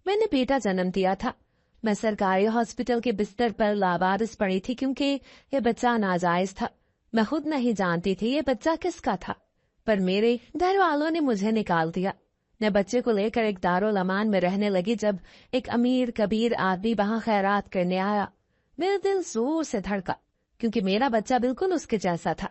मैंने बेटा जन्म दिया था। मैं सरकारी हॉस्पिटल के बिस्तर पर लावारिस पड़ी थी क्योंकि ये बच्चा नाजायज था। मैं खुद नहीं जानती थी ये बच्चा किसका था, पर मेरे घर वालों ने मुझे निकाल दिया। मैं बच्चे को लेकर एक दारुल अमान में रहने लगी जब एक अमीर कबीर आदमी वहां खैरात करने आया। मेरा दिल जोर से धड़का क्योंकि मेरा बच्चा बिल्कुल उसके जैसा था।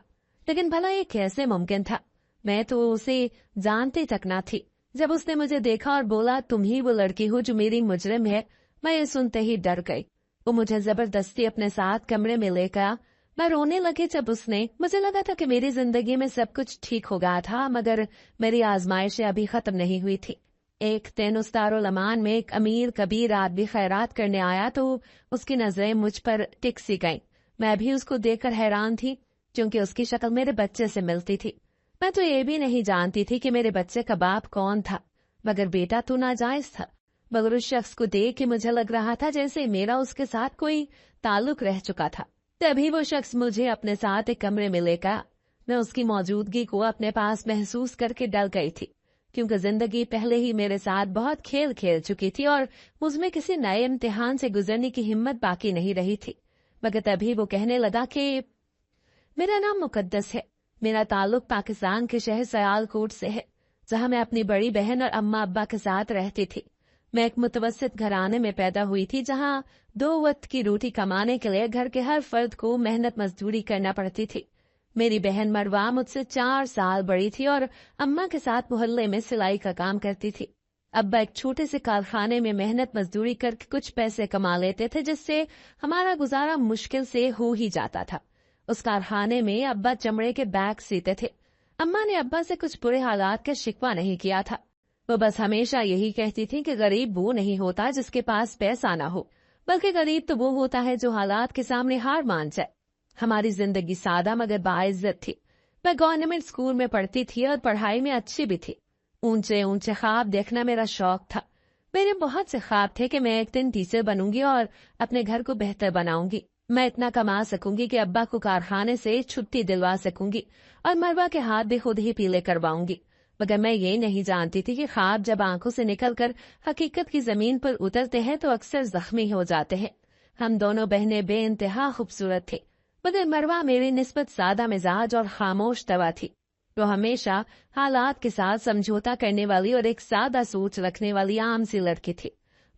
लेकिन भला ये कैसे मुमकिन था? मैं तो उसे जानती तक ना थी। जब उसने मुझे देखा और बोला तुम ही वो लड़की हो जो मेरी मुजरिम है, मैं ये सुनते ही डर गई। वो मुझे जबरदस्ती अपने साथ कमरे में ले गया। मैं रोने लगी जब उसने, मुझे लगा था कि मेरी जिंदगी में सब कुछ ठीक हो गया था, मगर मेरी आजमाइशें अभी खत्म नहीं हुई थी। एक दिन उस दारुल अमान में एक अमीर कबीर आदमी खैरात करने आया तो उसकी नजरें मुझ पर टिक सी गईं। मैं भी उसको देखकर हैरान थी क्योंकि उसकी शक्ल मेरे बच्चे से मिलती थी। मैं तो ये भी नहीं जानती थी कि मेरे बच्चे का बाप कौन था, मगर बेटा तो नाजायज था। मगर उस शख्स को देख के मुझे लग रहा था जैसे मेरा उसके साथ कोई ताल्लुक रह चुका था। तभी वो शख्स मुझे अपने साथ एक कमरे में लेकर, मैं उसकी मौजूदगी को अपने पास महसूस करके डर गई थी क्योंकि जिंदगी पहले ही मेरे साथ बहुत खेल खेल चुकी थी और मुझमें किसी नए इम्तिहान से गुजरने की हिम्मत बाकी नहीं रही थी। मगर तभी वो कहने लगा कि मेरा नाम मुकद्दस है, मेरा ताल्लुक पाकिस्तान के शहर सियालकोट से है, जहां मैं अपनी बड़ी बहन और अम्मा अब्बा के साथ रहती थी। मैं एक मुतवस्सित घराने में पैदा हुई थी जहां 2 वक्त की रोटी कमाने के लिए घर के हर फर्द को मेहनत मजदूरी करना पड़ती थी। मेरी बहन मरवा मुझसे 4 साल बड़ी थी और अम्मा के साथ मोहल्ले में सिलाई का काम करती थी। अब्बा एक छोटे से कारखाने में मेहनत मजदूरी करके कुछ पैसे कमा लेते थे जिससे हमारा गुजारा मुश्किल से हो ही जाता था। उस कारखाने में अब्बा चमड़े के बैग सीते थे। अम्मा ने अब्बा से कुछ बुरे हालात का शिकवा नहीं किया था। वो बस हमेशा यही कहती थी कि गरीब वो नहीं होता जिसके पास पैसा ना हो, बल्कि गरीब तो वो होता है जो हालात के सामने हार मान जाए। हमारी जिंदगी सादा मगर बाइज्जत थी। मैं गवर्नमेंट स्कूल में पढ़ती थी और पढ़ाई में अच्छी भी थी। ऊंचे ऊंचे ख्वाब देखना मेरा शौक था। मेरे बहुत से ख्वाब थे कि मैं एक दिन टीचर बनूंगी और अपने घर को बेहतर बनाऊंगी। मैं इतना कमा सकूंगी कि अब्बा को कारखाने से छुट्टी दिलवा सकूंगी और मरवा के हाथ भी खुद ही पीले करवाऊंगी। मगर मैं ये नहीं जानती थी कि ख्वाब जब आंखों से निकलकर हकीकत की जमीन पर उतरते हैं तो अक्सर जख्मी हो जाते हैं। हम दोनों बहनें बेइंतहा खूबसूरत थे, मगर मरवा मेरी निस्बत सादा मिजाज और खामोश तवा थी। वो हमेशा हालात के साथ समझौता करने वाली और एक सादा सोच रखने वाली आम सी लड़की थी।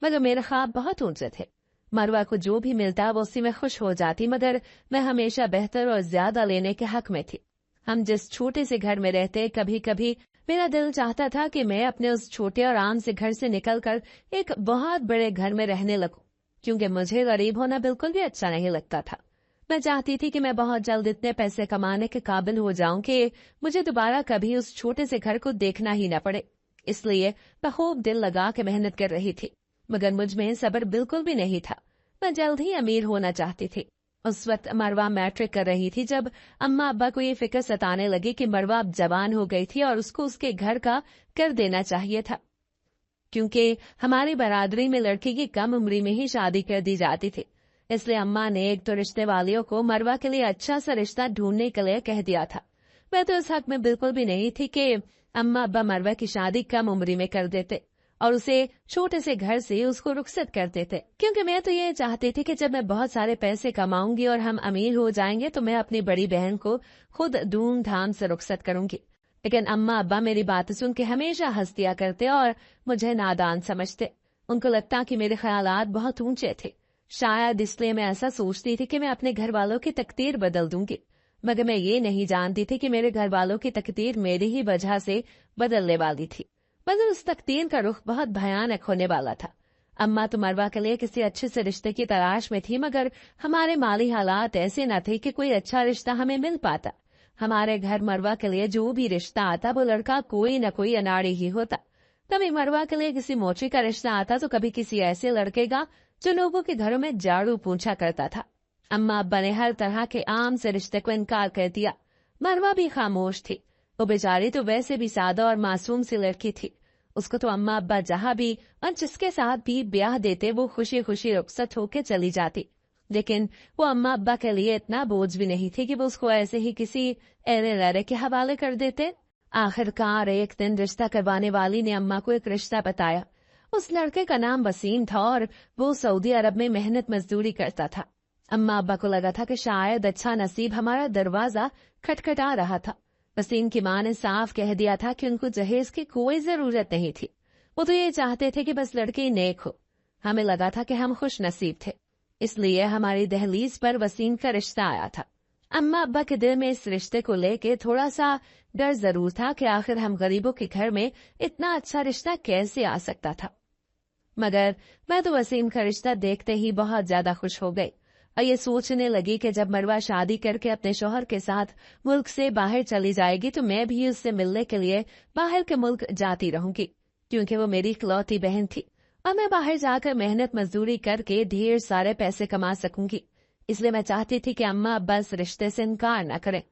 मगर मेरे ख्वाब बहुत ऊंचे थे। मरवा को जो भी मिलता वो उसी में खुश हो जाती, मगर मैं हमेशा बेहतर और ज्यादा लेने के हक में थी। हम जिस छोटे से घर में रहते, कभी कभी मेरा दिल चाहता था कि मैं अपने उस छोटे और आम से घर से निकलकर एक बहुत बड़े घर में रहने लगूं, क्योंकि मुझे गरीब होना बिल्कुल भी अच्छा नहीं लगता था। मैं चाहती थी कि मैं बहुत जल्द इतने पैसे कमाने के काबिल हो जाऊं कि मुझे दोबारा कभी उस छोटे से घर को देखना ही न पड़े। इसलिए मैं खूब दिल लगा के मेहनत कर रही थी, मगर मुझ में सब्र बिल्कुल भी नहीं था। मैं जल्द ही अमीर होना चाहती थी। उस वक्त मरवा मैट्रिक कर रही थी जब अम्मा अब्बा को ये फिक्र सताने लगी कि मरवा अब जवान हो गई थी और उसको उसके घर का कर देना चाहिए था, क्योंकि हमारी बरादरी में लड़की की कम उम्री में ही शादी कर दी जाती थी। इसलिए अम्मा ने एक तो रिश्ते वालियों को मरवा के लिए अच्छा सा रिश्ता ढूंढने के लिए कह दिया था। मैं तो इस हक में बिल्कुल भी नहीं थी कि अम्मा अब्बा मरवा की शादी कम उम्री में कर देते और उसे छोटे से घर से उसको रुखसत कर देते, क्योंकि मैं तो ये चाहती थी कि जब मैं बहुत सारे पैसे कमाऊंगी और हम अमीर हो जाएंगे तो मैं अपनी बड़ी बहन को खुद धूमधाम से रुखसत करूंगी। लेकिन अम्मा अब्बा मेरी बात सुन के हमेशा हंस दिया करते और मुझे नादान समझते। उनको लगता कि मेरे ख्यालात बहुत ऊंचे थे। शायद इसलिए मैं ऐसा सोचती थी कि मैं अपने घर वालों की तकदीर बदल दूंगी, मगर मैं ये नहीं जानती थी कि मेरे घर वालों की तकदीर मेरी ही वजह से बदलने वाली थी। मगर उस तकदीर का रुख बहुत भयानक होने वाला था। अम्मा तो मरवा के लिए किसी अच्छे से रिश्ते की तलाश में थी, मगर हमारे माली हालात ऐसे न थे कि कोई अच्छा रिश्ता हमें मिल पाता। हमारे घर मरवा के लिए जो भी रिश्ता आता वो लड़का कोई न कोई अनाड़ी ही होता। कभी मरवा के लिए किसी मोची का रिश्ता आता तो कभी किसी ऐसे लड़के का जो लोगों के घरों में झाड़ू पूछा करता था। अम्मा अब्बा ने हर तरह के आम से रिश्ते को इनकार कर दिया। मरवा भी खामोश थी। वो बेचारी तो वैसे भी सादा और मासूम सी लड़की थी। उसको तो अम्मा अब्बा जहाँ भी और जिसके साथ भी ब्याह देते वो खुशी खुशी रुखसत होके चली जाती। लेकिन वो अम्मा अब्बा के लिए इतना बोझ भी नहीं थी कि वो उसको ऐसे ही किसी एरे लरे के हवाले कर देते। आखिरकार एक दिन रिश्ता करवाने वाली ने अम्मा को एक रिश्ता बताया। उस लड़के का नाम वसीम था और वो सऊदी अरब में मेहनत मजदूरी करता था। अम्मा अब्बा को लगा था कि शायद अच्छा नसीब हमारा दरवाजा खटखटा रहा था। वसीम की माँ ने साफ कह दिया था कि उनको जहेज की कोई जरूरत नहीं थी, वो तो ये चाहते थे कि बस लड़की नेक हो। हमें लगा था कि हम खुश नसीब थे, इसलिए हमारी दहलीज पर वसीम का रिश्ता आया था। अम्मा अब्बा के दिल में इस रिश्ते को लेके थोड़ा सा डर जरूर था कि आखिर हम गरीबों के घर में इतना अच्छा रिश्ता कैसे आ सकता था। मगर मैं तो वसीम का रिश्ता देखते ही बहुत ज्यादा खुश हो गई और ये सोचने लगी कि जब मरवा शादी करके अपने शौहर के साथ मुल्क से बाहर चली जाएगी तो मैं भी उससे मिलने के लिए बाहर के मुल्क जाती रहूंगी, क्योंकि वो मेरी इकलौती बहन थी और मैं बाहर जाकर मेहनत मजदूरी करके ढेर सारे पैसे कमा सकूंगी। इसलिए मैं चाहती थी कि अम्मा अब्बा इस रिश्ते से इनकार न करें।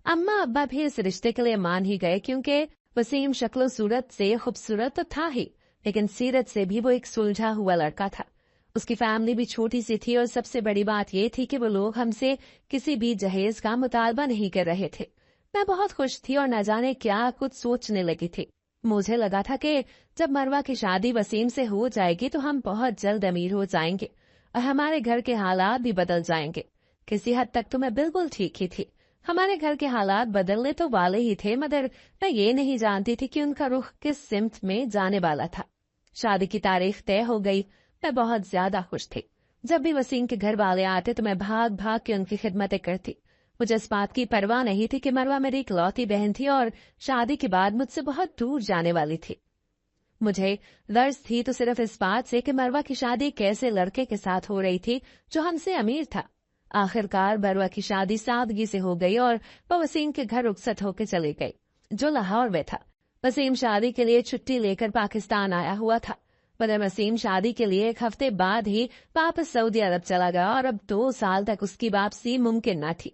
अम्मा अब्बा भी इस रिश्ते के लिए मान ही गए, क्योंकि वसीम शक्लो सूरत से खूबसूरत तो था ही, लेकिन सीरत से भी वो एक सुलझा हुआ लड़का था। उसकी फैमिली भी छोटी सी थी और सबसे बड़ी बात ये थी कि वो लोग हमसे किसी भी जहेज का मुतालबा नहीं कर रहे थे। मैं बहुत खुश थी और न जाने क्या कुछ सोचने लगी थी। मुझे लगा था कि जब मरवा की शादी वसीम से हो जाएगी तो हम बहुत जल्द अमीर हो जाएंगे और हमारे घर के हालात भी बदल जाएंगे। किसी हद तक तो मैं बिल्कुल ठीक ही थी। हमारे घर के हालात बदलने तो वाले ही थे, मगर मैं ये नहीं जानती थी कि उनका रुख किस सिमत में जाने वाला था। शादी की तारीख तय हो गई। मैं बहुत ज्यादा खुश थी। जब भी वसीम के घर वाले आते तो मैं भाग भाग के उनकी खिदमतें करती। मुझे इस बात की परवाह नहीं थी कि मरवा मेरी इकलौती बहन थी और शादी के बाद मुझसे बहुत दूर जाने वाली थी। मुझे गर्ज थी तो सिर्फ इस बात से कि मरवा की शादी कैसे लड़के के साथ हो रही थी जो हमसे अमीर था। आखिरकार मरवा की शादी सादगी से हो गई और वह वसीम के घर रुखसत होकर चली गई, जो लाहौर में था। वसीम शादी के लिए छुट्टी लेकर पाकिस्तान आया हुआ था, मगर वसीम शादी के लिए एक हफ्ते बाद ही वापस सऊदी अरब चला गया और अब 2 साल तक उसकी वापसी मुमकिन न थी।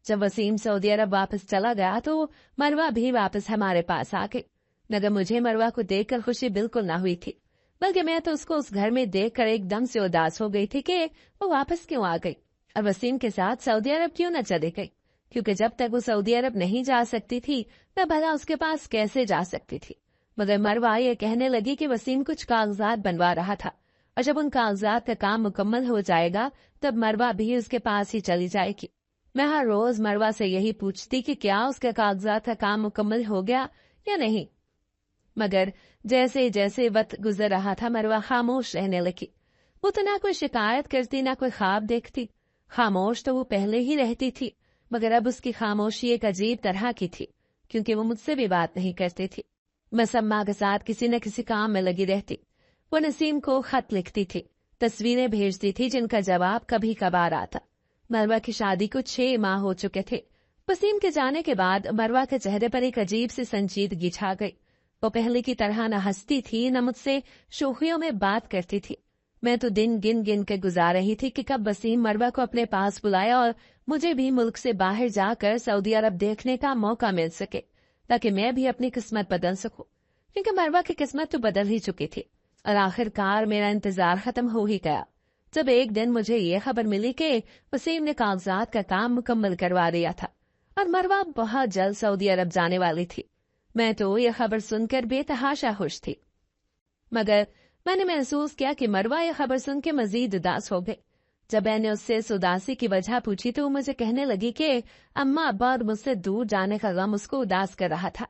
जब वसीम सऊदी अरब वापस चला गया तो मरवा भी वापस हमारे पास आ गई, मगर मुझे मरवा को देखकर खुशी बिल्कुल ना हुई थी, बल्कि मैं तो उसको उस घर में देखकर एकदम से उदास हो गई थी कि वो वापस क्यों आ गई और वसीम के साथ सऊदी अरब क्यों न चली गई, क्योंकि जब तक वो सऊदी अरब नहीं जा सकती थी मैं भला उसके पास कैसे जा सकती थी। मगर मरवा ये कहने लगी कि वसीम कुछ कागजात बनवा रहा था और जब उन कागजात का काम मुकम्मल हो जाएगा तब मरवा भी उसके पास ही चली जाएगी। मैं हर रोज मरवा से यही पूछती कि क्या उसके कागजात का काम मुकम्मल हो गया या नहीं, मगर जैसे जैसे वक्त गुजर रहा था मरवा खामोश रहने लगी। वो तो ना कोई शिकायत करती ना कोई ख्वाब देखती। खामोश तो वो पहले ही रहती थी, मगर अब उसकी खामोशी एक अजीब तरह की थी, क्योंकि वो मुझसे भी बात नहीं करती थी। मैं सम्मा के साथ किसी न किसी काम में लगी रहती। वो नसीम को खत लिखती थी, तस्वीरें भेजती थी जिनका जवाब कभी कभार आता। मरवा की शादी को 6 माह हो चुके थे। वसीम के जाने के बाद मरवा के चेहरे पर एक अजीब सी संजीदगी छा गई। वो पहले की तरह न हंसती थी न मुझसे शोखियों में बात करती थी। मैं तो दिन गिन गिन के गुजार रही थी कि कब वसीम मरवा को अपने पास बुलाया और मुझे भी मुल्क से बाहर जाकर सऊदी अरब देखने का मौका मिल सके, ताकि मैं भी अपनी किस्मत बदल सकूं, क्योंकि मरवा की किस्मत तो बदल ही चुकी थी। और आखिरकार मेरा इंतजार खत्म हो ही गया जब एक दिन मुझे ये खबर मिली कि वसीम ने कागजात का काम मुकम्मल करवा दिया था और मरवा बहुत जल्द सऊदी अरब जाने वाली थी। मैं तो यह खबर सुनकर बेतहाशा खुश थी, मगर मैंने महसूस किया कि मरवा यह खबर सुन के मजीद उदास हो गई। जब मैंने उससे इस उदासी की वजह पूछी तो वो मुझे कहने लगी कि अम्मा अब्बा और मुझसे दूर जाने का गम उसको उदास कर रहा था,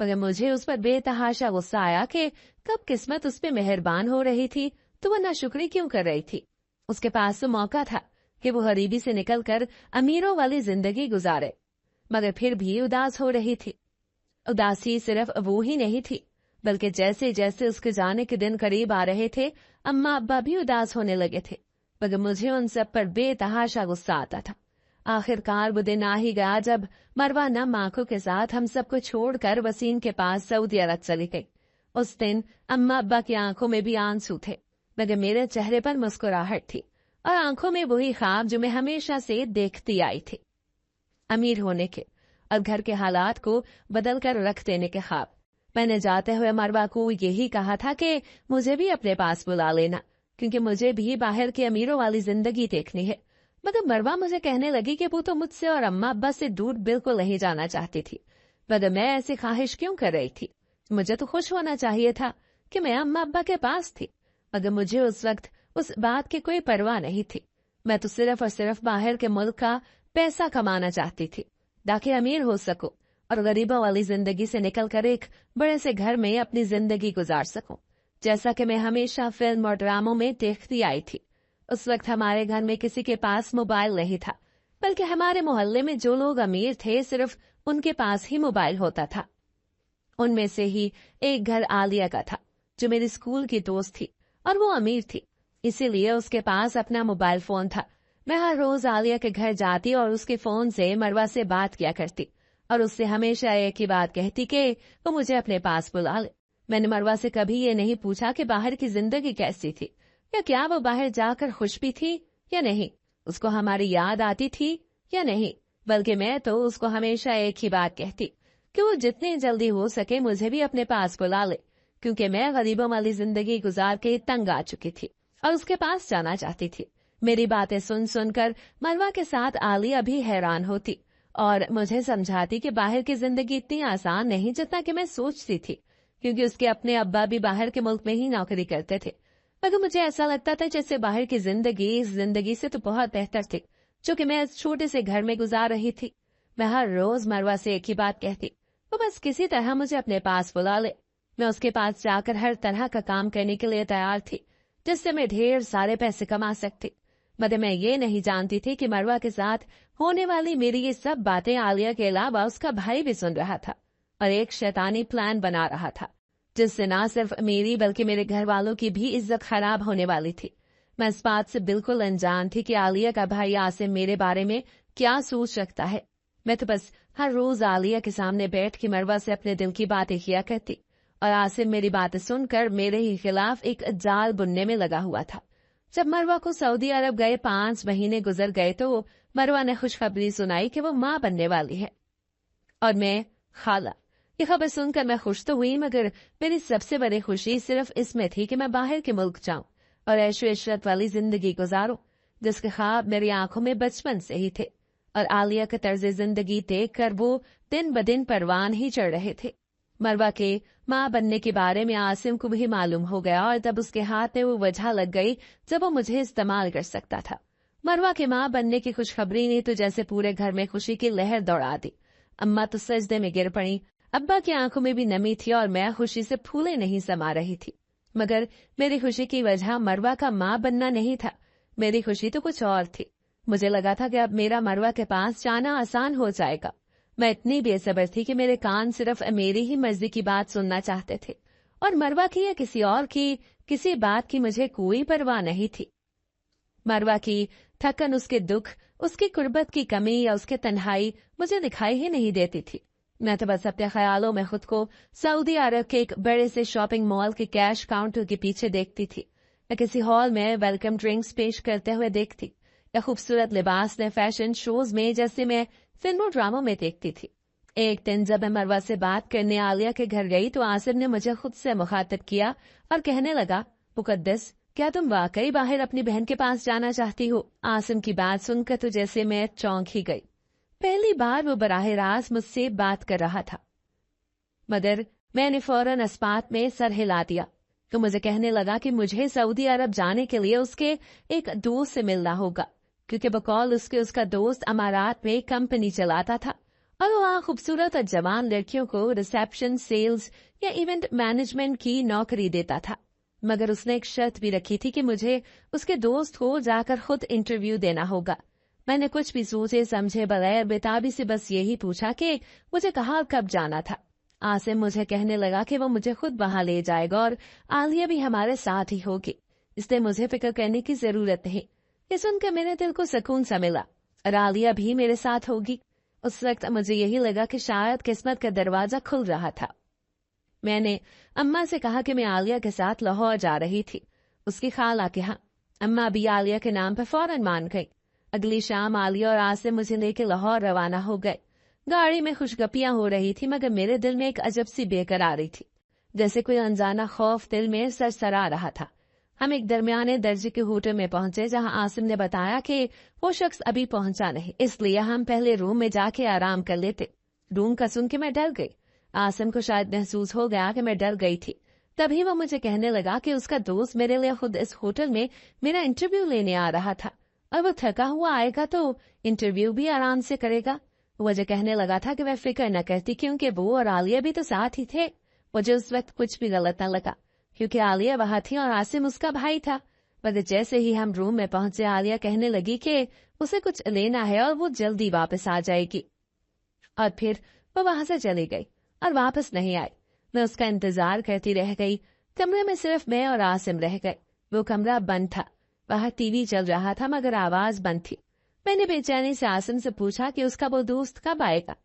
मगर मुझे उस पर बेतहाशा गुस्सा आया कि कब किस्मत उस पर मेहरबान हो रही थी तो वह नाशुक्री क्यों कर रही थी। उसके पास तो मौका था कि वो गरीबी से निकलकर अमीरों वाली जिंदगी गुजारे, मगर फिर भी उदास हो रही थी। उदासी सिर्फ वो ही नहीं थी, बल्कि जैसे जैसे उसके जाने के दिन करीब आ रहे थे अम्मा अब्बा भी उदास होने लगे थे, मगर मुझे उन सब पर बेतहाशा गुस्सा आता था। आखिरकार वो दिन आ ही गया जब मरवा नम आंखों के साथ हम सबको छोड़कर वसीम के पास सऊदी अरब चली गई। उस दिन अम्मा अब्बा की आंखों में भी आंसू थे, मगर मेरे चेहरे पर मुस्कुराहट थी और आंखों में वही ख्वाब जो मैं हमेशा से देखती आई थी, अमीर होने के और घर के हालात को बदल कर रख देने के ख्वाब। मैंने जाते हुए मरवा को यही कहा था कि मुझे भी अपने पास बुला लेना, क्योंकि मुझे भी बाहर के अमीरों वाली जिंदगी देखनी है। मगर मरवा मुझे कहने लगी कि वो तो मुझसे और अम्मा अब्बा से दूर बिल्कुल नहीं जाना चाहती थी, मगर मैं ऐसी ख्वाहिश क्यों कर रही थी। मुझे तो खुश होना चाहिए था कि मैं अम्मा अब्बा के पास थी मगर मुझे उस वक्त उस बात की कोई परवाह नहीं थी। मैं तो सिर्फ और सिर्फ बाहर के मुल्क का पैसा कमाना चाहती थी ताकि अमीर हो सकूं और गरीबों वाली जिंदगी से निकलकर एक बड़े से घर में अपनी जिंदगी गुजार सकूं, जैसा कि मैं हमेशा फिल्म और ड्रामों में देखती आई थी। उस वक्त हमारे घर में किसी के पास मोबाइल नहीं था, बल्कि हमारे मोहल्ले में जो लोग अमीर थे सिर्फ उनके पास ही मोबाइल होता था। उनमें से ही एक घर आलिया का था, जो मेरी स्कूल की दोस्त थी और वो अमीर थी, इसीलिए उसके पास अपना मोबाइल फोन था। मैं हर रोज आलिया के घर जाती और उसके फोन से मरवा से बात किया करती और उससे हमेशा एक ही बात कहती कि वो मुझे अपने पास बुला ले। मैंने मरवा से कभी ये नहीं पूछा कि बाहर की जिंदगी कैसी थी या क्या वो बाहर जाकर खुश भी थी या नहीं, उसको हमारी याद आती थी या नहीं, बल्कि मैं तो उसको हमेशा एक ही बात कहती कि वो जितनी जल्दी हो सके मुझे भी अपने पास बुला ले, क्योंकि मैं गरीबों वाली जिंदगी गुजार के तंग आ चुकी थी और उसके पास जाना चाहती थी। मेरी बातें सुन सुनकर मरवा के साथ आलिया भी हैरान होती और मुझे समझाती कि बाहर की जिंदगी इतनी आसान नहीं जितना कि मैं सोचती थी, क्योंकि उसके अपने अब्बा भी बाहर के मुल्क में ही नौकरी करते थे। मगर मुझे ऐसा लगता था जैसे बाहर की जिंदगी इस जिंदगी से तो बहुत बेहतर थी जो कि मैं इस छोटे से घर में गुजार रही थी। मैं हर रोज मरवा से एक ही बात कहती, वो बस किसी तरह मुझे अपने पास बुला ले। मैं उसके पास जाकर हर तरह का काम करने के लिए तैयार थी जिससे मैं ढेर सारे पैसे कमा सकती, मगर मैं ये नहीं जानती थी कि मरवा के साथ होने वाली मेरी ये सब बातें आलिया के अलावा उसका भाई भी सुन रहा था और एक शैतानी प्लान बना रहा था जिससे ना सिर्फ मेरी बल्कि मेरे घर वालों की भी इज्जत खराब होने वाली थी। मैं इस बात से बिल्कुल अनजान थी कि आलिया का भाई आसिम मेरे बारे में क्या सोच रखता है। मैं तो बस हर रोज आलिया के सामने बैठ के मरवा से अपने दिल की बातें किया करती और आसिम मेरी बातें सुनकर मेरे ही खिलाफ एक जाल बुनने में लगा हुआ था। जब मरवा को सऊदी अरब गए 5 महीने गुजर गए तो मरवा ने खुशखबरी सुनाई कि वो माँ बनने वाली है और मैं खाला। ये खबर सुनकर मैं खुश तो हुई, मगर मेरी सबसे बड़ी खुशी सिर्फ इसमें थी कि मैं बाहर के मुल्क जाऊं और ऐशो इशरत वाली जिंदगी गुजारूं जिसके ख्वाब मेरी आंखों में बचपन से ही थे। और आलिया के तर्ज जिंदगी देख कर वो दिन ब दिन परवान ही चढ़ रहे थे। मरवा के माँ बनने के बारे में आसिम को भी मालूम हो गया और तब उसके हाथ में वो वजह लग गई जब वो मुझे इस्तेमाल कर सकता था। मरवा के माँ बनने की खुशखबरी ने तो जैसे पूरे घर में खुशी की लहर दौड़ा दी। अम्मा तो सजदे में गिर पड़ी, अब्बा की आंखों में भी नमी थी और मैं खुशी से फूले नहीं समा रही थी। मगर मेरी खुशी की वजह मरवा का माँ बनना नहीं था, मेरी खुशी तो कुछ और थी। मुझे लगा था कि अब मेरा मरवा के पास जाना आसान हो जाएगा। मैं इतनी बेसब्र थी कि मेरे कान सिर्फ मेरी ही मर्जी की बात सुनना चाहते थे और मरवा की या किसी और की किसी बात की मुझे कोई परवाह नहीं थी। मरवा की थकन, उसके दुख, उसकी कुर्बत की कमी या उसके तन्हाई मुझे दिखाई ही नहीं देती थी। मैं तो बस अपने ख्यालों में खुद को सऊदी अरब के एक बड़े से शॉपिंग मॉल के कैश काउंटर के पीछे देखती थी, या किसी हॉल में वेलकम ड्रिंक्स पेश करते हुए देखती, या खूबसूरत लिबास में फैशन शोज में जैसे मैं फिल्मों ड्रामों में देखती थी। एक दिन जब मैं मरवा से बात करने आलिया के घर गई तो आसिम ने मुझे खुद से मुखातिब किया और कहने लगा, मुकद्दस, क्या तुम वाकई बाहर अपनी बहन के पास जाना चाहती हो? आसिम की बात सुनकर तो जैसे मैं चौंक ही गई। पहली बार वो बराह रास्त मुझसे बात कर रहा था। मगर मैंने फौरन अस्पात में सर हिला दिया तो मुझे कहने लगा कि मुझे सऊदी अरब जाने के लिए उसके एक दोस्त से मिलना होगा, क्योंकि बकौल उसका दोस्त अमारात में कंपनी चलाता था और वो वहाँ खूबसूरत और जवान लड़कियों को रिसेप्शन, सेल्स या इवेंट मैनेजमेंट की नौकरी देता था। मगर उसने एक शर्त भी रखी थी कि मुझे उसके दोस्त को जाकर खुद इंटरव्यू देना होगा। मैंने कुछ भी सोचे समझे बगैर बेताबी से बस यही पूछा कि मुझे कहाँ कब जाना था। आसिम मुझे कहने लगा कि वो मुझे खुद वहां ले जाएगा और आलिया भी हमारे साथ ही होगी, इसलिए मुझे फिक्र करने की जरूरत नहीं। ये सुनकर मेरे दिल को सुकून सा मिला और आलिया भी मेरे साथ होगी। उस वक्त मुझे यही लगा कि शायद किस्मत का दरवाजा खुल रहा था। मैंने अम्मा से कहा कि मैं आलिया के साथ लाहौर जा रही थी, उसकी खाला के यहाँ। अम्मा भी आलिया के नाम पर फौरन मान गई। अगली शाम आलिया और आसिम मुझे लेकर लाहौर रवाना हो गए। गाड़ी में खुशगपियां हो रही थी, मगर मेरे दिल में एक अजब सी बेकरारी थी, जैसे कोई अनजाना खौफ दिल में सरसरा रहा था। हम एक दरमियाने दर्जे के होटल में पहुंचे जहां आसिम ने बताया कि वो शख्स अभी पहुंचा नहीं, इसलिए हम पहले रूम में जाके आराम कर लेते। रूम का सुन के मैं डर गई। आसिम को शायद महसूस हो गया कि मैं डर गई थी, तभी वो मुझे कहने लगा कि उसका दोस्त मेरे लिए खुद इस होटल में मेरा इंटरव्यू लेने आ रहा था और वो थका हुआ आएगा तो इंटरव्यू भी आराम से करेगा। मुझे कहने लगा था कि मैं फिक्र न करती क्योंकि वो और आलिया भी तो साथ ही थे। मुझे उस वक्त कुछ भी गलत न लगा क्योंकि आलिया वहां थी और आसिम उसका भाई था। पर जैसे ही हम रूम में पहुंचे आलिया कहने लगी कि उसे कुछ लेना है और वो जल्दी वापस आ जाएगी, और फिर वो वहां से चली गई और वापस नहीं आई। मैं उसका इंतजार करती रह गई। कमरे में सिर्फ मैं और आसिम रह गए। वो कमरा बंद था, बाहर टीवी चल रहा था मगर आवाज बंद थी। मैंने बेचैनी से आसिम से पूछा कि उसका वो दोस्त कब आएगा।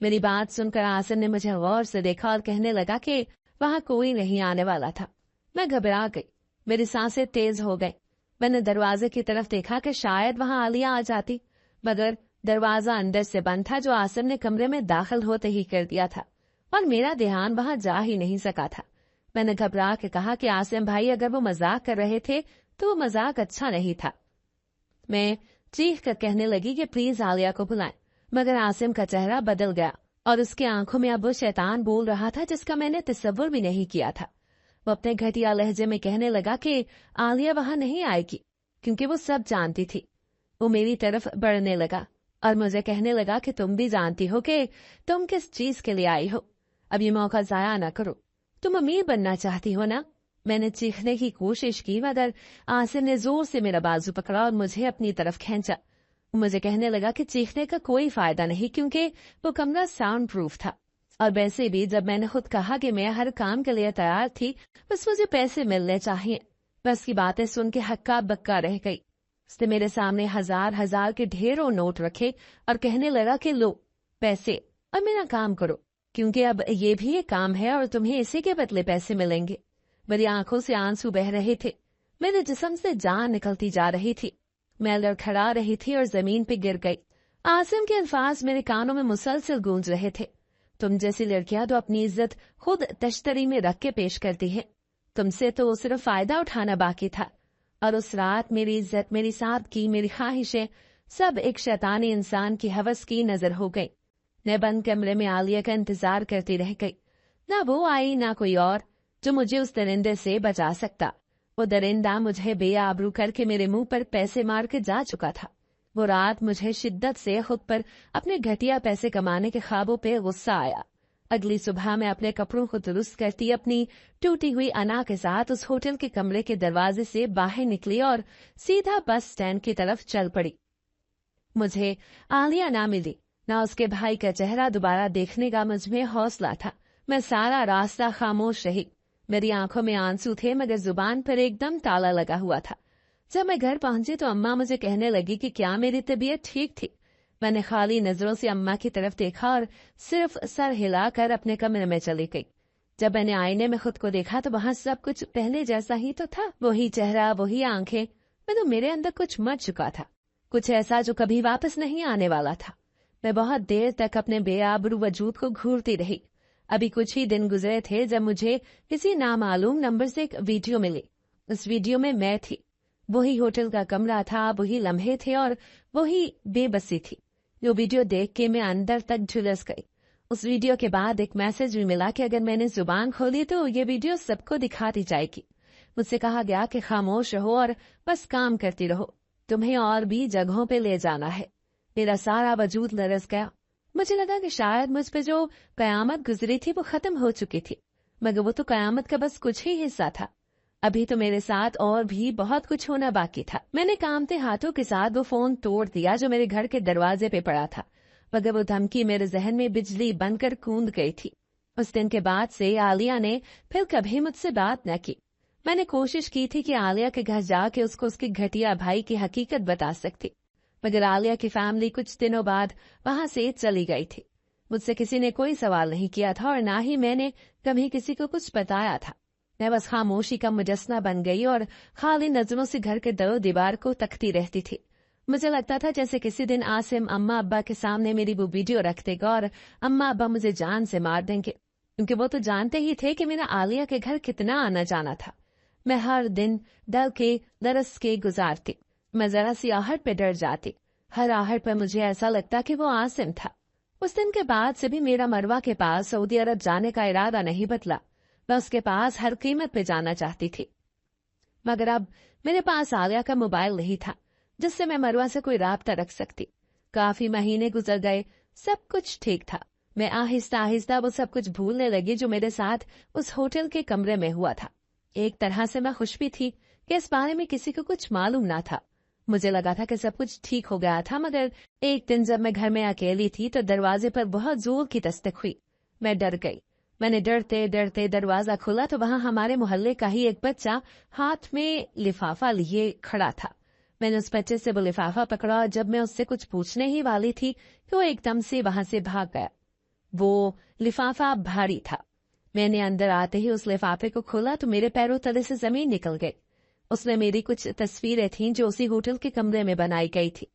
मेरी बात सुनकर आसिम ने मुझे गौर से देखा और कहने लगा कि वहां कोई नहीं आने वाला था। मैं घबरा गई, मेरी सांसें तेज हो गई। मैंने दरवाजे की तरफ देखा कि शायद वहां आलिया आ जाती, मगर दरवाजा अंदर से बंद था जो आसिम ने कमरे में दाखिल होते ही कर दिया था और मेरा ध्यान वहां जा ही नहीं सका था। मैंने घबरा के कहा कि आसिम भाई, अगर वो मजाक कर रहे थे तो वो मजाक अच्छा नहीं था। मैं चीख कर कहने लगी कि प्लीज आलिया को बुलाएं, मगर आसिम का चेहरा बदल गया और उसकी आंखों में अब वो शैतान बोल रहा था जिसका मैंने तसव्वुर भी नहीं किया था। वो अपने घटिया लहजे में कहने लगा कि आलिया वहां नहीं आएगी क्योंकि वो सब जानती थी। वो मेरी तरफ बढ़ने लगा और मुझे कहने लगा कि तुम भी जानती हो कि तुम किस चीज के लिए आई हो। अब ये मौका जाया ना करो, तुम अमीर बनना चाहती हो ना। मैंने चीखने की कोशिश की मगर आसिम ने जोर से मेरा बाजू पकड़ा और मुझे अपनी तरफ खींचा। मुझे कहने लगा कि चीखने का कोई फायदा नहीं क्योंकि वो कमरा साउंड प्रूफ था, और वैसे भी जब मैंने खुद कहा कि मैं हर काम के लिए तैयार थी, बस मुझे पैसे मिलने चाहिए। बस की बातें सुन के हक्का बक्का रह गई। उसने मेरे सामने हजार हजार के ढेरों नोट रखे और कहने लगा कि लो पैसे और मेरा काम करो क्योंकि अब ये भी एक काम है और तुम्हें इसी के बदले पैसे मिलेंगे। मेरी आंखों से आंसू बह रहे थे, मेरे जिस्म से जान निकलती जा रही थी। मैं लड़खड़ा रही थी और जमीन पे गिर गई। आसिम के अल्फाज मेरे कानों में मुसलसल गूंज रहे थे। तुम जैसी लड़कियां तो अपनी इज्जत खुद तश्तरी में रख के पेश करती हैं। तुमसे तो सिर्फ फायदा उठाना बाकी था। और उस रात मेरी इज्जत, मेरी सादगी, मेरी ख्वाहिशें सब एक शैतानी इंसान की हवस की नजर हो गई। मैं बंद कमरे में आलिया का इंतजार करती रह गई। ना वो आई ना कोई और जो मुझे उस दरिंदे से बचा सकता। वो दरिंदा मुझे बेआबरू करके मेरे मुंह पर पैसे मार के जा चुका था। वो रात मुझे शिद्दत से खुद पर अपने घटिया पैसे कमाने के ख्वाबों पे गुस्सा आया। अगली सुबह मैं अपने कपड़ों को दुरुस्त करती अपनी टूटी हुई अना के साथ उस होटल के कमरे के दरवाजे से बाहर निकली और सीधा बस स्टैंड की तरफ चल पड़ी। मुझे आलिया ना मिली, ना उसके भाई का चेहरा दोबारा देखने का मुझ में हौसला था। मैं सारा रास्ता खामोश रही। मेरी आंखों में आंसू थे मगर जुबान पर एकदम ताला लगा हुआ था। जब मैं घर पहुंची तो अम्मा मुझे कहने लगी कि क्या मेरी तबीयत ठीक थी। मैंने खाली नजरों से अम्मा की तरफ देखा और सिर्फ सर हिलाकर अपने कमरे में चली गई। जब मैंने आईने में खुद को देखा तो वहां सब कुछ पहले जैसा ही तो था। वही चेहरा, वही आंखें। मैं तो मेरे अंदर कुछ मर चुका था, कुछ ऐसा जो कभी वापस नहीं आने वाला था। मैं बहुत देर तक अपने बेआबरू वजूद को घूरती रही। अभी कुछ ही दिन गुजरे थे जब मुझे किसी नामालूम नंबर से एक वीडियो मिली। उस वीडियो में मैं थी, वही होटल का कमरा था, वही लम्हे थे और वही बेबसी थी। जो वीडियो देख के मैं अंदर तक झुलस गई। उस वीडियो के बाद एक मैसेज भी मिला कि अगर मैंने जुबान खोली तो ये वीडियो सबको दिखाती जाएगी। मुझसे कहा गया कि खामोश रहो और बस काम करती रहो, तुम्हें और भी जगहों पे ले जाना है। मेरा सारा वजूद लरस गया। मुझे लगा कि शायद मुझ पे जो कयामत गुजरी थी वो खत्म हो चुकी थी, मगर वो तो कयामत का बस कुछ ही हिस्सा था। अभी तो मेरे साथ और भी बहुत कुछ होना बाकी था। मैंने कांपते हाथों के साथ वो फोन तोड़ दिया जो मेरे घर के दरवाजे पे पड़ा था, मगर वो धमकी मेरे जहन में बिजली बनकर कूद गई थी। उस दिन के बाद से आलिया ने फिर कभी मुझसे बात न की। मैंने कोशिश की थी कि आलिया के घर जाके उसको उसके घटिया भाई की हकीकत बता सकती, मगर आलिया की फैमिली कुछ दिनों बाद वहां से चली गई थी। मुझसे किसी ने कोई सवाल नहीं किया था और ना ही मैंने कभी किसी को कुछ बताया था। मैं बस खामोशी का मुजस्समा बन गई और खाली नजरों से घर के दरो दीवार को तकती रहती थी। मुझे लगता था जैसे किसी दिन आसिम अम्मा अब्बा के सामने मेरी वो वीडियो रख देगा और अम्मा अब्बा मुझे जान से मार देंगे, क्योंकि वो तो जानते ही थे कि मेरा आलिया के घर कितना आना जाना था। मैं हर दिन डर के दरस के गुजारती। मैं जरा सी आहट पे डर जाती। हर आहट पर मुझे ऐसा लगता कि वो आसिम था। उस दिन के बाद से भी मेरा मरवा के पास सऊदी अरब जाने का इरादा नहीं बदला। मैं उसके पास हर कीमत पे जाना चाहती थी, मगर अब मेरे पास आलिया का मोबाइल नहीं था जिससे मैं मरवा से कोई राब्ता रख सकती। काफी महीने गुजर गए, सब कुछ ठीक था। मैं आहिस्ता आहिस्ता वो सब कुछ भूलने लगी जो मेरे साथ उस होटल के कमरे में हुआ था। एक तरह से मैं खुश भी थी कि इस बारे में किसी को कुछ मालूम ना था। मुझे लगा था कि सब कुछ ठीक हो गया था, मगर एक दिन जब मैं घर में अकेली थी तो दरवाजे पर बहुत जोर की दस्तक हुई। मैं डर गई। मैंने डरते डरते दरवाजा खोला तो वहां हमारे मोहल्ले का ही एक बच्चा हाथ में लिफाफा लिए खड़ा था। मैंने उस बच्चे से वो लिफाफा पकड़ा और जब मैं उससे कुछ पूछने ही वाली थी कि वो एकदम से वहां से भाग गया। वो लिफाफा भारी था। मैंने अंदर आते ही उस लिफाफे को खोला तो मेरे पैरों तले से जमीन निकल गई। उसमें मेरी कुछ तस्वीरें थीं जो उसी होटल के कमरे में बनाई गई थी,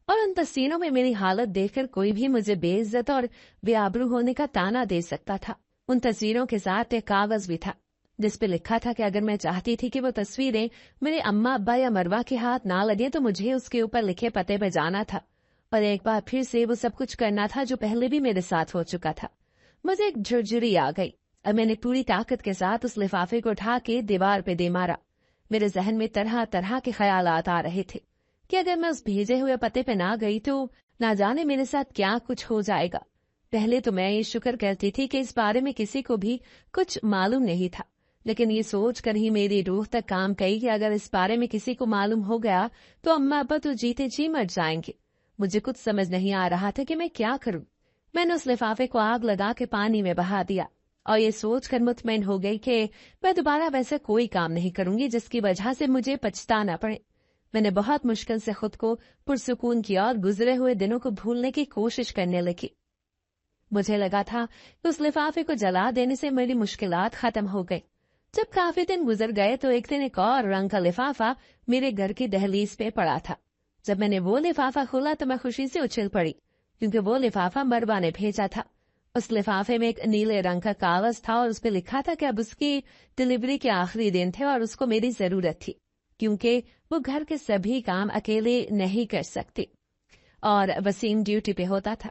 और उन तस्वीरों में मेरी हालत देखकर कोई भी मुझे बेइज्जत और बेआबरू होने का ताना दे सकता था। उन तस्वीरों के साथ एक कागज भी था जिस पे लिखा था कि अगर मैं चाहती थी कि वो तस्वीरें मेरे अम्मा अब्बा या मरवा के हाथ ना लगे तो मुझे उसके ऊपर लिखे पते पे जाना था और एक बार फिर से वो सब कुछ करना था जो पहले भी मेरे साथ हो चुका था। मुझे एक झुरझुरी आ गई और मैंने पूरी ताकत के साथ उस लिफाफे को उठा के दीवार पे दे मारा। मेरे जहन में तरह तरह के ख्यालात आ रहे थे कि अगर मैं उस भेजे हुए पते पे ना गई तो ना जाने मेरे साथ क्या कुछ हो जाएगा। पहले तो मैं ये शुक्र करती थी कि इस बारे में किसी को भी कुछ मालूम नहीं था, लेकिन ये सोच कर ही मेरी रूह तक काम गई कि अगर इस बारे में किसी को मालूम हो गया तो अम्मा अब्बा तो जीते जी मर जाएंगे। मुझे कुछ समझ नहीं आ रहा था कि मैं क्या करूं। मैंने उस लिफाफे को आग लगा के पानी में बहा दिया और ये सोच कर मुतमईन हो गई कि मैं दोबारा वैसा कोई काम नहीं करूंगी जिसकी वजह से मुझे पछताना पड़े। मैंने बहुत मुश्किल से खुद को पुरसुकून किया और गुजरे हुए दिनों को भूलने की कोशिश करने लगी। मुझे लगा था कि उस लिफाफे को जला देने से मेरी मुश्किलात खत्म हो गई। जब काफी दिन गुजर गए तो एक दिन एक और रंग का लिफाफा मेरे घर की दहलीज पे पड़ा था। जब मैंने वो लिफाफा खोला तो मैं खुशी से उछल पड़ी क्योंकि वो लिफाफा मरवा ने भेजा था। उस लिफाफे में एक नीले रंग का कागज था और उस पर लिखा था कि अब उसकी डिलीवरी के आखिरी दिन थे और उसको मेरी जरूरत थी क्योंकि वो घर के सभी काम अकेले नहीं कर सकती और वसीम ड्यूटी पे होता था।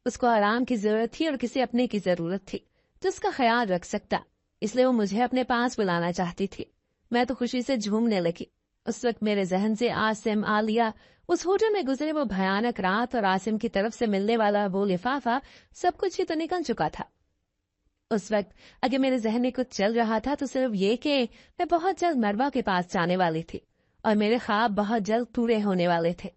उसको आराम की जरूरत थी और किसी अपने की जरूरत थी जिसका ख्याल रख सकता, इसलिए वो मुझे अपने पास बुलाना चाहती थी। मैं तो खुशी से झूमने लगी। उस वक्त मेरे जहन से आसिम, आलिया, उस होटल में गुजरे वो भयानक रात और आसिम की तरफ से मिलने वाला वो लिफाफा सब कुछ ही तो निकल चुका था। उस वक्त अगर मेरे जहन में कुछ चल रहा था तो सिर्फ ये कि मैं बहुत जल्द मरवा के पास जाने वाली थी और मेरे ख्वाब बहुत जल्द पूरे होने वाले थे।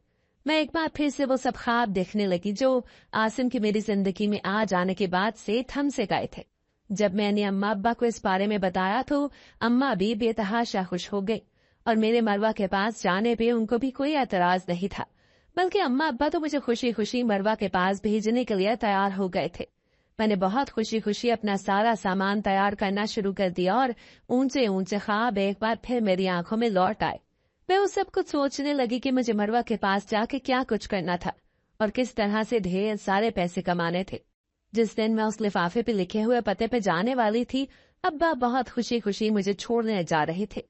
मैं एक बार फिर से वो सब ख्वाब देखने लगी जो आसिम की मेरी जिंदगी में आ जाने के बाद से थम से गए थे। जब मैंने अम्मा अब्बा को इस बारे में बताया तो अम्मा भी बेतहाशा खुश हो गई और मेरे मरवा के पास जाने पे उनको भी कोई एतराज नहीं था, बल्कि अम्मा अब्बा तो मुझे खुशी खुशी मरवा के पास भेजने के लिए तैयार हो गए थे। मैंने बहुत खुशी खुशी अपना सारा सामान तैयार करना शुरू कर दिया और ऊंचे ऊंचे ख्वाब एक बार फिर मेरी आंखों में लौट आए। मैं उस सब कुछ सोचने लगी कि मुझे मरवा के पास जाके क्या कुछ करना था और किस तरह से ढेर सारे पैसे कमाने थे। जिस दिन मैं उस लिफाफे पे लिखे हुए पते पे जाने वाली थी, अब्बा बहुत खुशी खुशी मुझे छोड़ने जा रहे थे।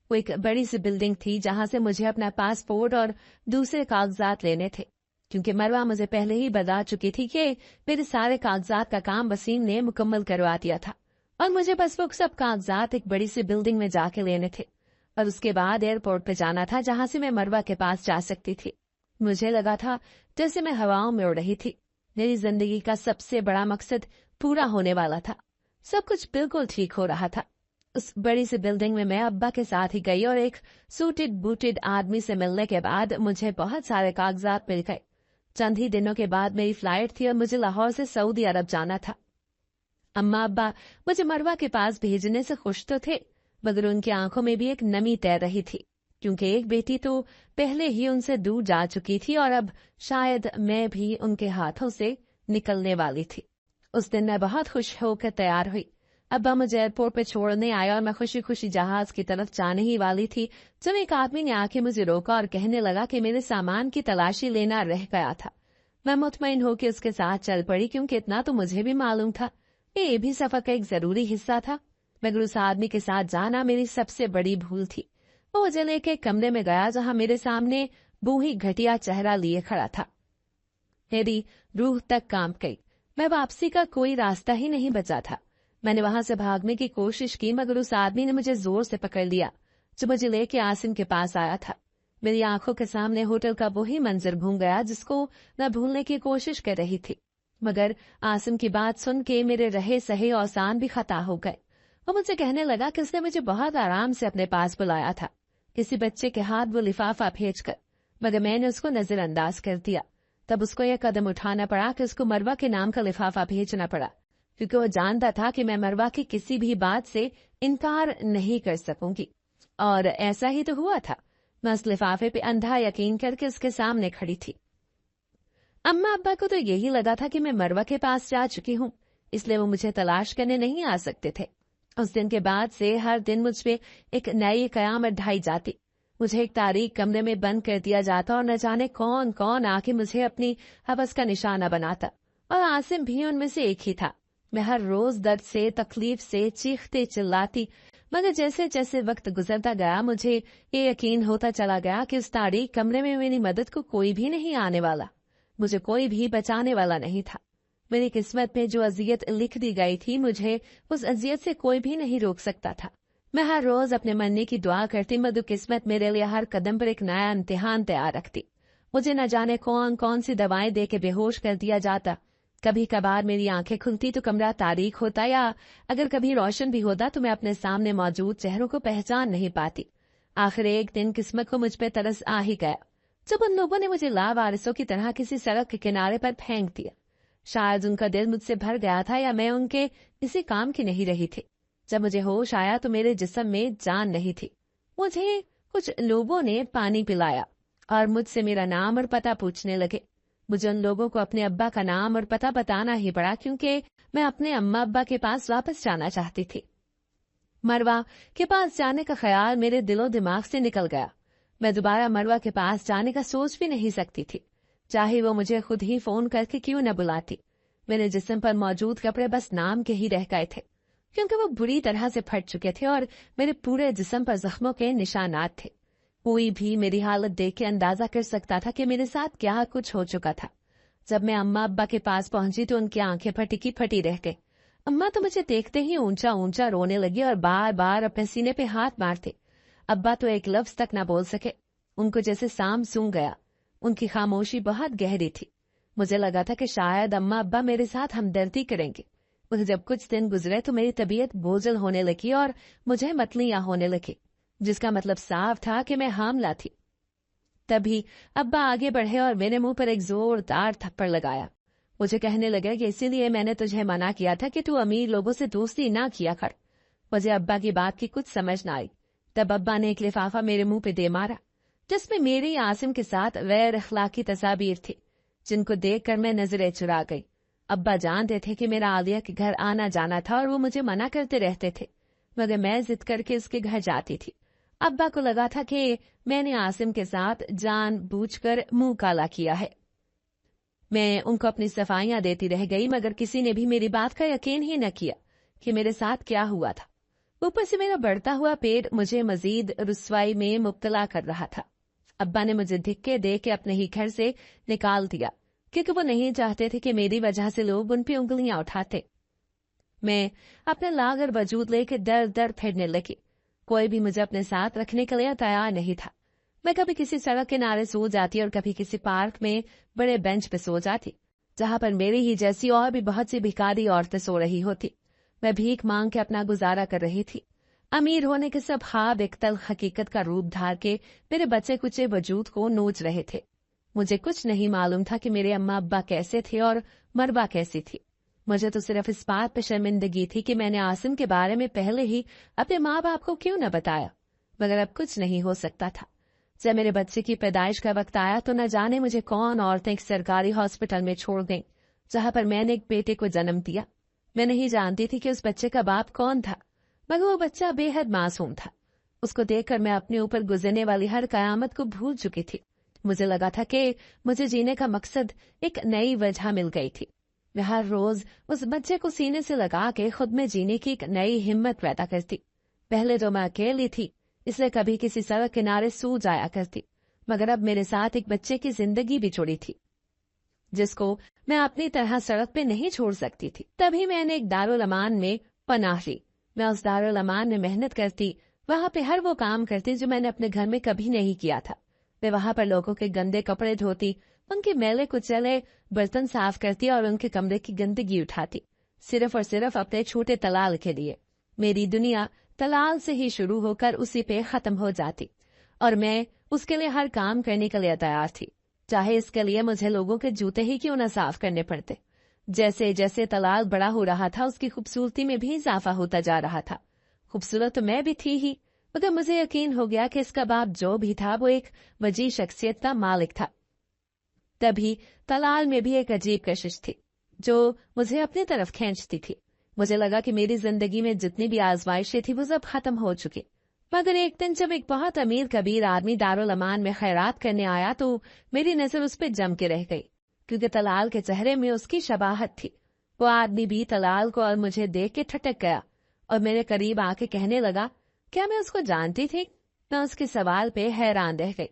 वो एक बड़ी सी बिल्डिंग थी जहां से मुझे अपना पासपोर्ट और दूसरे कागजात लेने थे, क्योंकि मरवा मुझे पहले ही बता चुकी थी कि मेरे सारे कागजात का काम वसीम ने मुकम्मल करवा दिया था और मुझे बस वो सब कागजात एक बड़ी सी बिल्डिंग में जाके लेने थे और उसके बाद एयरपोर्ट पे जाना था जहां से मैं मरवा के पास जा सकती थी। मुझे लगा था जैसे मैं हवाओं में उड़ रही थी। मेरी जिंदगी का सबसे बड़ा मकसद पूरा होने वाला था। सब कुछ बिल्कुल ठीक हो रहा था। उस बड़ी सी बिल्डिंग में मैं अब्बा के साथ ही गई और एक सूटेड बूटेड आदमी से मिलने के बाद मुझे बहुत सारे कागजात मिल गए। चंद ही दिनों के बाद मेरी फ्लाइट थी और मुझे लाहौर से सऊदी अरब जाना था। अम्मा अब्बा मुझे मरवा के पास भेजने से खुश तो थे, मगर उनकी आंखों में भी एक नमी तैर रही थी, क्योंकि एक बेटी तो पहले ही उनसे दूर जा चुकी थी और अब शायद मैं भी उनके हाथों से निकलने वाली थी। उस दिन मैं बहुत खुश होकर तैयार हुई। अब्बा मुझे एयरपोर्ट पे छोड़ने आया और मैं खुशी खुशी जहाज की तरफ जाने ही वाली थी जब एक आदमी ने आके मुझे रोका और कहने लगा कि मेरे सामान की तलाशी लेना रह गया था। मैं मुतमईन होकर उसके साथ चल पड़ी, क्योंकि इतना तो मुझे भी मालूम था ये भी सफर का एक जरूरी हिस्सा था। मगर उस आदमी के साथ जाना मेरी सबसे बड़ी भूल थी। वो मुझे लेके कमरे में गया जहां मेरे सामने बूही घटिया चेहरा लिए खड़ा था। मेरी रूह तक कांप गई। मैं वापसी का कोई रास्ता ही नहीं बचा था। मैं ने वहां से भागने की कोशिश की, मगर उस आदमी ने मुझे जोर से पकड़ लिया जो मुझे लेके आसिम के पास आया था। मेरी आंखों के सामने होटल का वही मंजर घूम गया जिसको मैं भूलने की कोशिश कर रही थी, मगर आसिम की बात सुन के मेरे रहे सहे औसान भी खता हो गए। वो मुझसे कहने लगा कि उसने मुझे बहुत आराम से अपने पास बुलाया था, किसी बच्चे के हाथ वो लिफाफा भेजकर, मगर मैंने उसको नजरअंदाज कर दिया। तब उसको यह कदम उठाना पड़ा कि उसको मरवा के नाम का लिफाफा भेजना पड़ा, क्योंकि वो जानता था कि मैं मरवा की किसी भी बात से इनकार नहीं कर सकूंगी। और ऐसा ही तो हुआ था। मैं उस लिफाफे पे अंधा यकीन करके उसके सामने खड़ी थी। अम्मा अब्बा को तो यही लगा था कि मैं मरवा के पास जा चुकी हूँ, इसलिए वो मुझे तलाश करने नहीं आ सकते थे। उस दिन के बाद से हर दिन मुझ पे एक नई कयामत ढाई जाती। मुझे एक तारीख कमरे में बंद कर दिया जाता और न जाने कौन कौन आके मुझे अपनी हवस का निशाना बनाता, और आसिम भी उनमें से एक ही था। मैं हर रोज दर्द से, तकलीफ से चीखते चिल्लाती, मगर जैसे जैसे वक्त गुजरता गया मुझे ये यकीन होता चला गया कि उस तारीख कमरे में मेरी मदद को कोई भी नहीं आने वाला, मुझे कोई भी बचाने वाला नहीं था। मेरी किस्मत में जो अजियत लिख दी गई थी, मुझे उस अजियत से कोई भी नहीं रोक सकता था। मैं हर रोज अपने मरने की दुआ करती, मगर किस्मत मेरे लिए हर कदम पर एक नया इम्तिहान तैयार रखती। मुझे न जाने कौन कौन सी दवाएं दे के बेहोश कर दिया जाता। कभी कभार मेरी आंखें खुलती तो कमरा तारीक होता, या अगर कभी रोशन भी होता तो मैं अपने सामने मौजूद चेहरों को पहचान नहीं पाती। आखिर एक दिन किस्मत को मुझ पर तरस आ ही गया, जब उन लोगों ने मुझे लावारिसों की तरह किसी सड़क के किनारे पर फेंक दिया। शायद उनका दिल मुझसे भर गया था, या मैं उनके किसी काम की नहीं रही थी। जब मुझे होश आया तो मेरे जिस्म में जान नहीं थी। मुझे कुछ लोगों ने पानी पिलाया और मुझसे मेरा नाम और पता पूछने लगे। मुझे उन लोगों को अपने अब्बा का नाम और पता बताना ही पड़ा, क्योंकि मैं अपने अम्मा अब्बा के पास वापस जाना चाहती थी। मरवा के पास जाने का ख्याल मेरे दिलो दिमाग से निकल गया। मैं दोबारा मरवा के पास जाने का सोच भी नहीं सकती थी, चाहे वो मुझे खुद ही फोन करके क्यों न बुलाती। मेरे जिस्म पर मौजूद कपड़े बस नाम के ही रह गए थे, क्योंकि वो बुरी तरह से फट चुके थे और मेरे पूरे जिस्म पर जख्मों के निशानात थे। कोई भी मेरी हालत देख के अंदाजा कर सकता था कि मेरे साथ क्या कुछ हो चुका था। जब मैं अम्मा अब्बा के पास पहुंची तो उनकी आंखें फटी फटी रह गई। अम्मा तो मुझे देखते ही ऊंचा ऊंचा रोने लगी और बार बार अपने सीने पे हाथ मारते। अब्बा तो एक लफ्ज तक ना बोल सके, उनको जैसे सांप सूंघ गया। उनकी खामोशी बहुत गहरी थी। मुझे लगा था कि शायद अम्मा अब्बा मेरे साथ हमदर्दी करेंगे। मुझे जब कुछ दिन गुजरे तो मेरी तबीयत बोझल होने लगी और मुझे मतलियां होने लगी, जिसका मतलब साफ था कि मैं हामला थी। तभी अब्बा आगे बढ़े और मेरे मुंह पर एक जोरदार थप्पड़ लगाया। मुझे कहने लगे कि इसीलिए मैंने तुझे मना किया था कि तू अमीर लोगों से दोस्ती ना किया कर। मुझे अब्बा की बात की कुछ समझ न आई। तब अब्बा ने एक लिफाफा मेरे मुंह पे दे मारा, जिसमें मेरी आसिम के साथ गैर अखलाकी तस्वीर थी, जिनको देखकर मैं नजरें चुरा गई। अब्बा जानते थे कि मेरा आलिया के घर आना जाना था और वो मुझे मना करते रहते थे, मगर मैं जिद करके उसके घर जाती थी। अब्बा को लगा था कि मैंने आसिम के साथ जानबूझकर मुंह काला किया है। मैं उनको अपनी सफाइयां देती रह गई, मगर किसी ने भी मेरी बात का यकीन ही न किया कि मेरे साथ क्या हुआ था। ऊपर से मेरा बढ़ता हुआ पेट मुझे मजीद रुस्वाई में मुब्तला कर रहा था। अब्बा ने मुझे धिक्के दे के अपने ही घर से निकाल दिया, क्योंकि वो नहीं चाहते थे कि मेरी वजह से लोग उन पे उंगलियां उठाते। मैं अपने लागर वजूद लेके दर दर फिरने लगी। कोई भी मुझे अपने साथ रखने के लिए तैयार नहीं था। मैं कभी किसी सड़क किनारे सो जाती और कभी किसी पार्क में बड़े बेंच पे सो जाती, जहां पर मेरी ही जैसी और भी बहुत सी भिखारी औरतें सो रही होती। मैं भीख मांग के अपना गुजारा कर रही थी। अमीर होने के सब ख्वाब एक तल्ख हकीकत का रूप धार के मेरे बचे कुचे वजूद को नोच रहे थे। मुझे कुछ नहीं मालूम था कि मेरे अम्मा अब्बा कैसे थे और मरवा कैसी थी। मुझे तो सिर्फ इस बात पर शर्मिंदगी थी कि मैंने आसिम के बारे में पहले ही अपने माँ बाप को क्यों न बताया, मगर अब कुछ नहीं हो सकता था। जब मेरे बच्चे की पैदाइश का वक्त आया तो न जाने मुझे कौन औरतें एक सरकारी हॉस्पिटल में छोड़ गईं, जहां पर मैंने एक बेटे को जन्म दिया। मैं नहीं जानती थी कि उस बच्चे का बाप कौन था, मगर वो बच्चा बेहद मासूम था। उसको देखकर मैं अपने ऊपर गुजरने वाली हर कयामत को भूल चुकी थी। मुझे लगा था कि मुझे जीने का मकसद एक नई वजह मिल गई थी। मैं हर रोज उस बच्चे को सीने से लगा के खुद में जीने की एक नई हिम्मत पैदा करती। पहले तो मैं अकेली थी, इसलिए कभी किसी सड़क किनारे सो जाया करती, मगर अब मेरे साथ एक बच्चे की जिंदगी भी जुड़ी थी, जिसको मैं अपनी तरह सड़क पे नहीं छोड़ सकती थी। तभी मैंने एक दारुल अमान में पनाह ली। मैं उस दारुल अमान में मेहनत करती, वहाँ पे हर वो काम करती जो मैंने अपने घर में कभी नहीं किया था। मैं वहाँ पर लोगों के गंदे कपड़े धोती, उनके मैले कुचले बर्तन साफ करती और उनके कमरे की गंदगी उठाती, सिर्फ और सिर्फ अपने छोटे तलाल के लिए। मेरी दुनिया तलाल से ही शुरू होकर उसी पे खत्म हो जाती और मैं उसके लिए हर काम करने के लिए तैयार थी, चाहे इसके लिए मुझे लोगों के जूते ही क्यों न साफ करने पड़ते। जैसे जैसे तलाल बड़ा हो रहा था, उसकी खूबसूरती में भी इजाफा होता जा रहा था। खूबसूरत तो मैं भी थी ही, मगर मुझे यकीन हो गया कि इसका बाप जो भी था वो एक वजी शख्सियत का मालिक था। तभी तलाल में भी एक अजीब कशिश थी जो मुझे अपनी तरफ खींचती थी। मुझे लगा कि मेरी जिंदगी में जितनी भी आजमाइशें थी वो सब खत्म हो चुकी। मगर एक दिन जब एक बहुत अमीर कबीर आदमी दारुल अमान में खैरात करने आया तो मेरी नजर उस पर जम के रह गई, क्योंकि तलाल के चेहरे में उसकी शबाहत थी। वो आदमी भी तलाल को और मुझे देख के ठटक गया और मेरे करीब आके कहने लगा, क्या मैं उसको जानती थी? मैं उसके सवाल पे हैरान रह गई।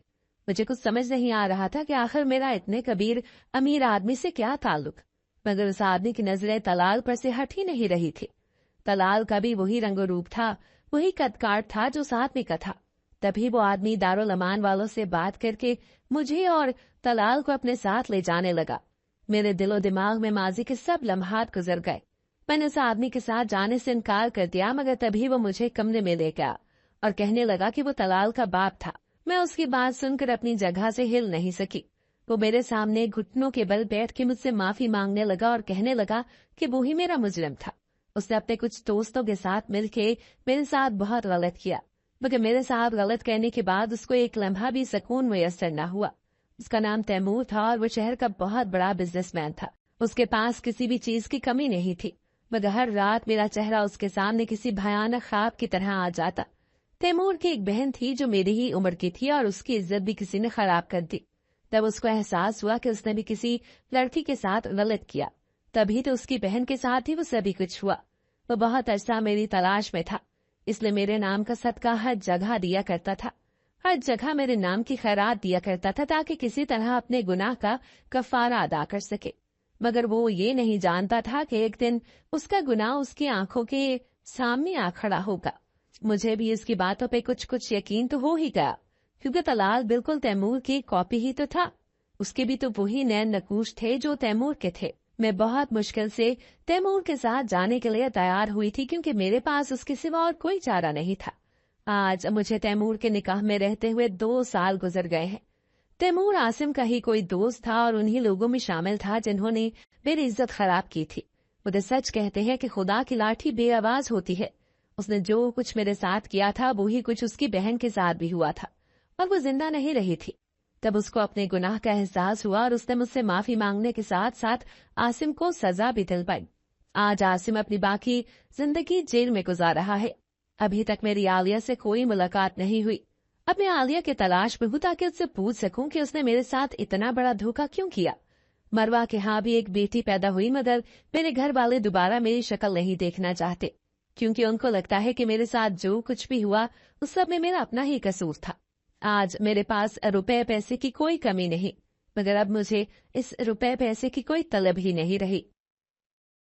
मुझे कुछ समझ नहीं आ रहा था कि आखिर मेरा इतने कबीर अमीर आदमी से क्या ताल्लुक। मगर उस आदमी की नजरें तलाल पर से हट ही नहीं रही थी। तलाल का भी वही रंगो रूप था, वही कदकाठ था जो साथ में का था। तभी वो आदमी दारुल अमान वालों से बात करके मुझे और तलाल को अपने साथ ले जाने लगा। मेरे दिलो दिमाग में माजी के सब लम्हात गुजर गए। मैंने उस आदमी के साथ जाने से इनकार कर दिया, मगर तभी वो मुझे कमरे में ले गया और कहने लगा कि वो तलाल का बाप था। मैं उसकी बात सुनकर अपनी जगह से हिल नहीं सकी। वो मेरे सामने घुटनों के बल बैठ के मुझसे माफी मांगने लगा और कहने लगा कि वो ही मेरा मुजरिम था। उसने अपने कुछ दोस्तों के साथ मिलके मेरे साथ बहुत गलत किया, मगर मेरे साथ गलत करने के बाद उसको एक लम्हा भी सुकून मुयस्सर न हुआ। उसका नाम तैमूर था और वो शहर का बहुत बड़ा बिजनेसमैन था। उसके पास किसी भी चीज की कमी नहीं थी, मगर हर रात मेरा चेहरा उसके सामने किसी भयानक ख्वाब की तरह आ जाता। तैमूर की एक बहन थी जो मेरी ही उम्र की थी और उसकी इज्जत भी किसी ने खराब कर दी। तब उसको एहसास हुआ कि उसने भी किसी लड़की के साथ गलत किया, तभी तो उसकी बहन के साथ ही वो सभी कुछ हुआ। वो बहुत अरसा मेरी तलाश में था, इसलिए मेरे नाम का सदका हर जगह दिया करता था। हर जगह मेरे नाम की खैरात दिया करता था ताकि किसी तरह अपने गुनाह का कफारा अदा कर सके। मगर वो ये नहीं जानता था कि एक दिन उसका गुनाह उसकी आंखों के सामने आ खड़ा होगा। मुझे भी इसकी बातों पे कुछ कुछ यकीन तो हो ही गया, क्योंकि तलाल बिल्कुल तैमूर की कॉपी ही तो था। उसके भी तो वही नैन नकूश थे जो तैमूर के थे। मैं बहुत मुश्किल से तैमूर के साथ जाने के लिए तैयार हुई थी, क्योंकि मेरे पास उसके सिवा और कोई चारा नहीं था। आज मुझे तैमूर के निकाह में रहते हुए 2 साल गुजर गए हैं। तैमूर आसिम का ही कोई दोस्त था और उन्हीं लोगों में शामिल था जिन्होंने मेरी इज्जत खराब की थी। मुझे सच कहते हैं कि खुदा की लाठी बेआवाज होती है। उसने जो कुछ मेरे साथ किया था वही कुछ उसकी बहन के साथ भी हुआ था, और वो जिंदा नहीं रही थी। तब उसको अपने गुनाह का एहसास हुआ और उसने मुझसे माफी मांगने के साथ साथ आसिम को सजा भी दिलवाई। आज आसिम अपनी बाकी जिंदगी जेल में गुजार रहा है। अभी तक मेरी आलिया से कोई मुलाकात नहीं हुई। अब मैं आलिया के तलाश में हूँ ताकि उससे पूछ सकूं कि उसने मेरे साथ इतना बड़ा धोखा क्यों किया। मरवा के यहाँ भी एक बेटी पैदा हुई, मगर मेरे घर वाले दोबारा मेरी शक्ल नहीं देखना चाहते, क्योंकि उनको लगता है कि मेरे साथ जो कुछ भी हुआ उस सब में मेरा अपना ही कसूर था। आज मेरे पास रुपए पैसे की कोई कमी नहीं, मगर अब मुझे इस रुपए पैसे की कोई तलब ही नहीं रही।